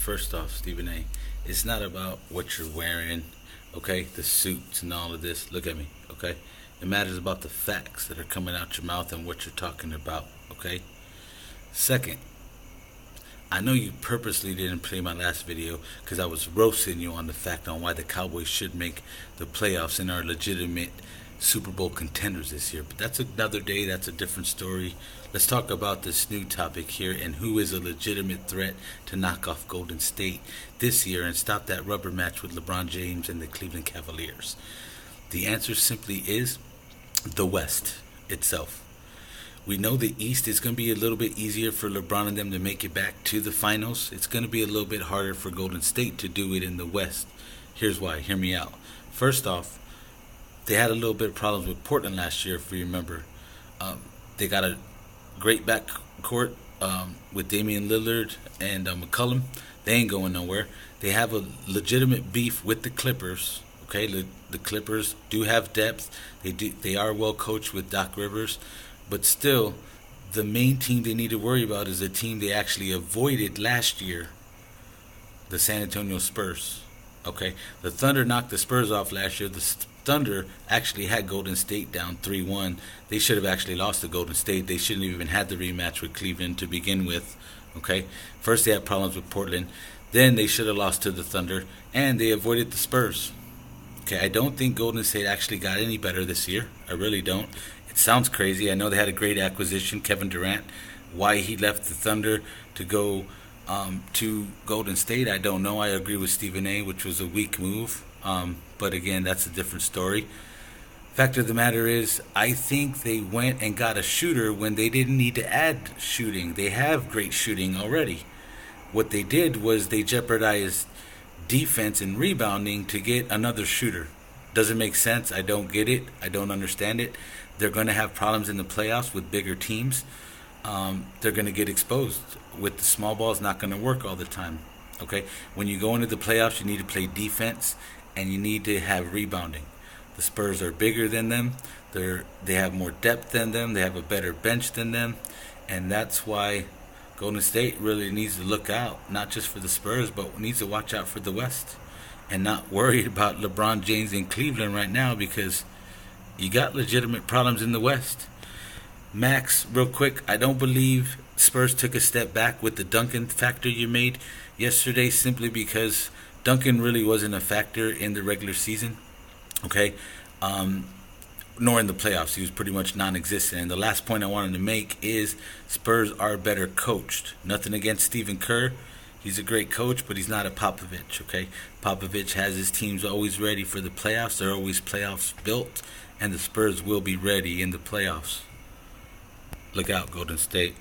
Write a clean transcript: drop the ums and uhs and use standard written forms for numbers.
First off, Stephen A., it's not about what you're wearing, okay? The suits and all of this. Look at me, okay? It matters about the facts that are coming out your mouth and what you're talking about, okay? Second, I know you purposely didn't play my last video because I was roasting you on the fact on why the Cowboys should make the playoffs and are legitimate Super Bowl contenders this year. But that's another day. That's a different story. Let's talk about this new topic here and who is a legitimate threat to knock off Golden State this year and stop that rubber match with LeBron James and the Cleveland Cavaliers. The answer simply is the West itself. We know the East is going to be a little bit easier for LeBron and them to make it back to the finals. It's going to be a little bit harder for Golden State to do it in the West. Here's why. Hear me out. First off, they had a little bit of problems with Portland last year, if you remember. They got a great backcourt with Damian Lillard and McCollum. They ain't going nowhere. They have a legitimate beef with the Clippers. Okay, the Clippers do have depth. They are well coached with Doc Rivers. But still, the main team they need to worry about is the team they actually avoided last year, the San Antonio Spurs. Okay, the Thunder knocked the Spurs off last year. The Thunder actually had Golden State down 3-1. They should have actually lost to Golden State. They shouldn't have even had the rematch with Cleveland to begin with. Okay, first they had problems with Portland. Then they should have lost to the Thunder, and they avoided the Spurs. Okay, I don't think Golden State actually got any better this year. I really don't. It sounds crazy. I know they had a great acquisition, Kevin Durant. Why he left the Thunder to go to Golden State, I don't know. I agree with Stephen A., which was a weak move. But again, that's a different story. Fact of the matter is, I think they went and got a shooter when they didn't need to add shooting. They have great shooting already. What they did was they jeopardized defense and rebounding to get another shooter. Doesn't make sense. I don't get it. I don't understand it. They're going to have problems in the playoffs with bigger teams. They're going to get exposed. With the small ball, it's not going to work all the time. Okay, when you go into the playoffs, you need to play defense and you need to have rebounding. The Spurs are bigger than them. They have more depth than them. They have a better bench than them, and that's why Golden State really needs to look out, not just for the Spurs, but needs to watch out for the West and not worried about LeBron James in Cleveland right now because you got legitimate problems in the West. Max, real quick, I don't believe Spurs took a step back with the Duncan factor you made yesterday simply because Duncan really wasn't a factor in the regular season, okay, nor in the playoffs. He was pretty much non-existent. And the last point I wanted to make is Spurs are better coached. Nothing against Stephen Kerr. He's a great coach, but he's not a Popovich, okay? Popovich has his teams always ready for the playoffs. They're always playoffs built, and the Spurs will be ready in the playoffs. Look out, Golden State.